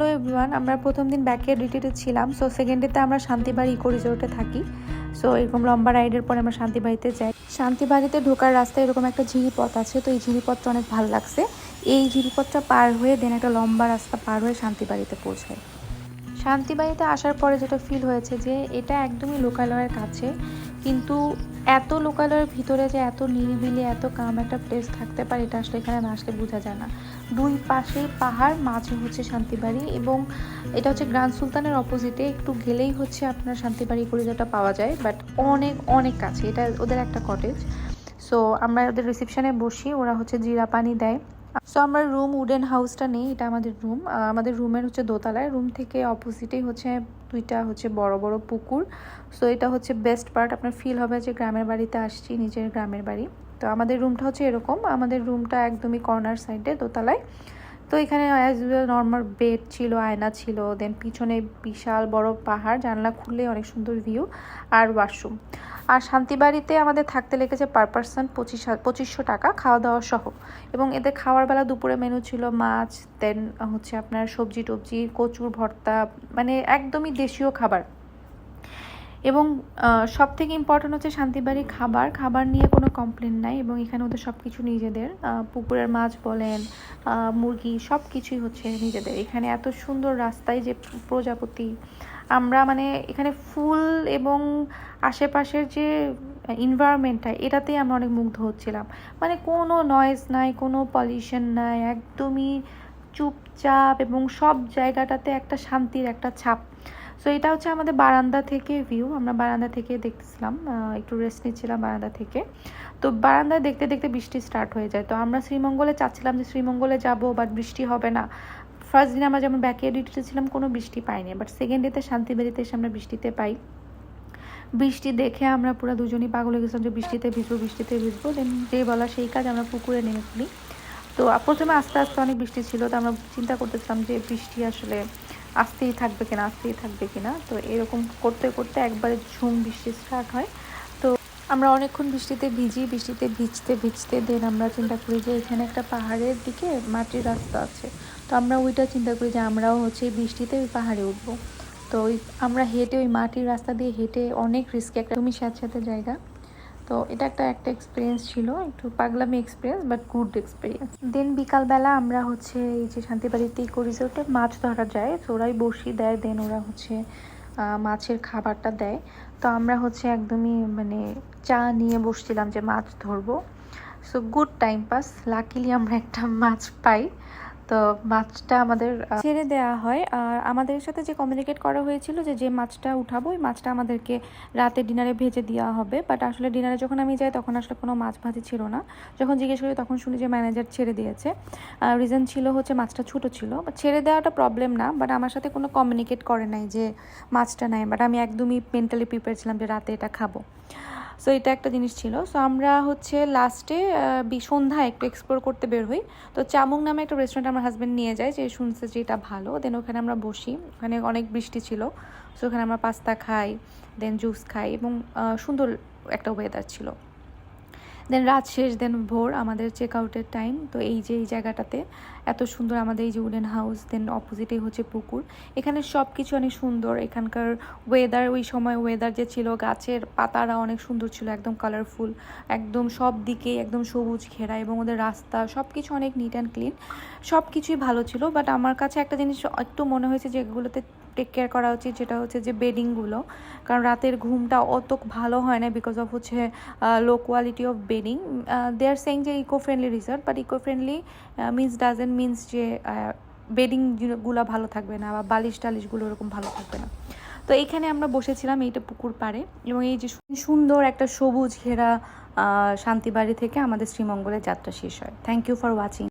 Hello everyone, আমরা প্রথম দিন ব্যাকইয়ার্ড রিট্রিটে ছিলাম। সো সেকেন্ড ডেতে আমরা শান্তিবাড়ি ইকো রিসোর্টে থাকি। সো এরকম লম্বা রাইডের পরে আমরা শান্তিবাড়িতে যাই। শান্তিবাড়িতে ঢোকার রাস্তায় এরকম একটা ঝিরিপথ আছে, তো এই ঝিরিপথটা অনেক ভালো লাগছে। এই ঝিরিপথটা পার হয়ে দেন একটা লম্বা রাস্তা পার হয়ে শান্তিবাড়িতে পৌঁছায়। শান্তিবাড়িতে আসার পরে যেটা ফিল হয়েছে যে এটা একদমই লোকালয়ের কাছে, কিন্তু এত লোকালয়ের ভিতরে যে এত নিরিবিলি এত কাম একটা প্লেস থাকতে পারে এটা আসলে এখানে না আসলে বোঝা যায় না। দুই পাশেই পাহাড়, মাঝে হচ্ছে শান্তিবাড়ি, এবং এটা হচ্ছে গ্র্যান্ড সুলতানের অপোজিটে। একটু গেলেই হচ্ছে আপনার শান্তিবাড়ি করিডোরটা পাওয়া যায়, বাট অনেক অনেক কাছে। এটা ওদের একটা কটেজ। সো আমরা ওদের রিসেপশনে বসি, ওরা হচ্ছে জিরা পানি দেয়। সো আমরা রুম উডেন হাউসটা নেই, এটা আমাদের রুম। আমাদের রুমের হচ্ছে দোতলায়, রুম থেকে অপোজিটেই হচ্ছে দুইটা হচ্ছে বড় বড় পুকুর। সো এটা হচ্ছে বেস্ট পার্ট, আপনার ফিল হবে যে গ্রামের বাড়িতে আসছি, নিজের গ্রামের বাড়ি। তো আমাদের রুমটা হচ্ছে এরকম, আমাদের রুমটা একদমই কর্নার সাইডে দোতলায়। তো এখানে অ্যাজ ইউজুয়াল নর্মাল বেড ছিল, আয়না ছিল, দেন পিছনে বিশাল বড় পাহাড়, জানলা খুললে অনেক সুন্দর ভিউ, আর ওয়াশরুম। আর শান্তিবাড়িতে আমাদের থাকতে লেগেছে পার পারসন 2500 টাকা, খাওয়া দাওয়া সহ। এবং এদের খাওয়ার বেলা দুপুরে মেনু ছিল মাছ, দেন হচ্ছে আপনার সবজি টবজি, কচুর ভর্তা, মানে একদমই দেশীয় খাবার। এবং সব থেকে ইম্পর্টেন্ট হচ্ছে শান্তিবাড়ি খাবার নিয়ে কোনো কমপ্লেন নাই, এবং এখানে ওদের সব কিছু নিজেদের। পুকুরের মাছ বলেন, মুরগি, সব কিছুই হচ্ছে নিজেদের। এখানে এত সুন্দর রাস্তায় যে প্রজাপতি, আমরা মানে এখানে ফুল এবং আশেপাশের যে এনভায়রনমেন্টটা, এটাতেই আমরা অনেক মুগ্ধ হচ্ছিলাম। মানে কোনো নয়েজ নাই, কোনো পলিউশন নাই, একদমই চুপচাপ, এবং সব জায়গাটাতে একটা শান্তির একটা ছাপ। সো এটা হচ্ছে আমাদের বারান্দা থেকে ভিউ, আমরা বারান্দা থেকে দেখতেছিলাম, একটু রেস্ট নিচ্ছিলাম বারান্দা থেকে। তো বারান্দায় দেখতে দেখতে বৃষ্টি স্টার্ট হয়ে যায়। তো আমরা শ্রীমঙ্গলে চাচ্ছিলাম যে শ্রীমঙ্গলে যাব, বাট বৃষ্টি হবে না। ফার্স্ট দিন আমরা যেমন ব্যাকইয়ার্ড রিট্রিটে ছিলাম, কোনো বৃষ্টি পাইনি, বাট সেকেন্ড ডেতে শান্তিবাড়িতে এসে আমরা বৃষ্টিতে পাই। বৃষ্টি দেখে আমরা পুরো দুজনই পাগল হয়ে গেছিলাম যে বৃষ্টিতে ভিজবো। দেন যে বলা সেই কাজ, আমরা পুকুরে নেমে পড়ি। তো প্রথমে আস্তে আস্তে অনেক বৃষ্টি ছিল, তো আমরা চিন্তা করতেছিলাম যে বৃষ্টি আসলে আসতেই থাকবে কিনা। তো এরকম করতে করতে একবারে ঝুম বৃষ্টি স্টার্ট হয়। তো আমরা অনেকক্ষণ বৃষ্টিতে ভিজতে দেন আমরা চিন্তা করি যে এখানে একটা পাহাড়ের দিকে মাটির রাস্তা আছে। তো আমরা ওইটা চিন্তা করি যে আমরাও হচ্ছে বৃষ্টিতে ওই পাহাড়ে উঠবো। তো আমরা হেঁটে ওই মাটির রাস্তা দিয়ে হেঁটে, অনেক রিস্কি, একটা তুমি স্যাঁতস্যাঁতে জায়গা। তো এটা একটা এক্সপিরিয়েন্স ছিল, একটু পাগলামি এক্সপিরিয়েন্স, বাট গুড এক্সপিরিয়েন্স। দেন বিকালবেলা আমরা হচ্ছে এই যে শান্তিবাড়িতে ইকো রিসোর্টে মাছ ধরা যায়, তো ওরাই বড়শি দেয়, দেন ওরা হচ্ছে মাছের খাবারটা দেয়। তো আমরা হচ্ছে একদমই মানে চা নিয়ে বসছিলাম যে মাছ ধরবো। So good time pass. Luckily আমরা একটা মাছ পাই। তো মাছটা আমাদের ছেড়ে দেওয়া হয়, আর আমাদের সাথে যে কমিউনিকেট করা হয়েছিল যে মাছটা উঠাবো, ওই মাছটা আমাদেরকে রাতে ডিনারে ভেজে দেওয়া হবে। বাট আসলে ডিনারে যখন আমি যাই তখন আসলে কোনো মাছ ভাজি ছিল না। যখন জিজ্ঞেস করি তখন শুনি যে ম্যানেজার ছেড়ে দিয়েছে। রিজন ছিল হচ্ছে মাছটা ছোটো ছিল। বাট ছেড়ে দেওয়াটা প্রবলেম না, বাট আমার সাথে কোনো কমিউনিকেট করে নাই যে মাছটা নাই। বাট আমি একদমই মেন্টালি প্রিপেয়ার ছিলাম যে রাতে এটা খাবো। সো এটা একটা জিনিস ছিল। সো আমরা হচ্ছে লাস্টে সন্ধ্যায় একটু এক্সপ্লোর করতে বের হই। তো চামুং নামে একটা রেস্টুরেন্ট আমার হাজব্যান্ড নিয়ে যায়, যে শুনছে যে এটা ভালো। দেন ওখানে আমরা বসি, ওখানে অনেক বৃষ্টি ছিল। সো ওখানে আমরা পাস্তা খাই, দেন জুস খাই, এবং সুন্দর একটা ওয়েদার ছিল। দেন রাত শেষ, দেন ভোর, আমাদের চেক আউটের টাইম। তো এই জায়গাটাতে এত সুন্দর আমাদের এই যে উডেন হাউস, দেন অপোজিটেই হচ্ছে পুকুর। এখানে সব কিছু অনেক সুন্দর। এখানকার ওয়েদার, ওই সময় ওয়েদার যে ছিল, গাছের পাতারা অনেক সুন্দর ছিল, একদম কালারফুল, একদম সব দিকেই একদম সবুজ ঘেরা, এবং ওদের রাস্তা সব কিছু অনেক নিট অ্যান্ড ক্লিন, সব কিছুই ভালো ছিল। বাট আমার কাছে একটা জিনিস একটু মনে হয়েছে যে এগুলোতে টেক কেয়ার করা উচিত, যেটা হচ্ছে যে বেডিংগুলো, কারণ রাতের ঘুমটা অত ভালো হয় না বিকজ অফ হচ্ছে low quality of bedding. They are saying যে eco friendly resort, but eco friendly means যে বেডিংগুলো ভালো থাকবে না, বা টালিশগুলো ওরকম ভালো থাকবে না। তো এইখানে আমরা বসেছিলাম, এইটা পুকুর পাড়ে, এবং এই যে সুন্দর একটা সবুজ ঘেরা শান্তিবাড়ি থেকে আমাদের শ্রীমঙ্গলের যাত্রা শেষ হয়। Thank you for watching.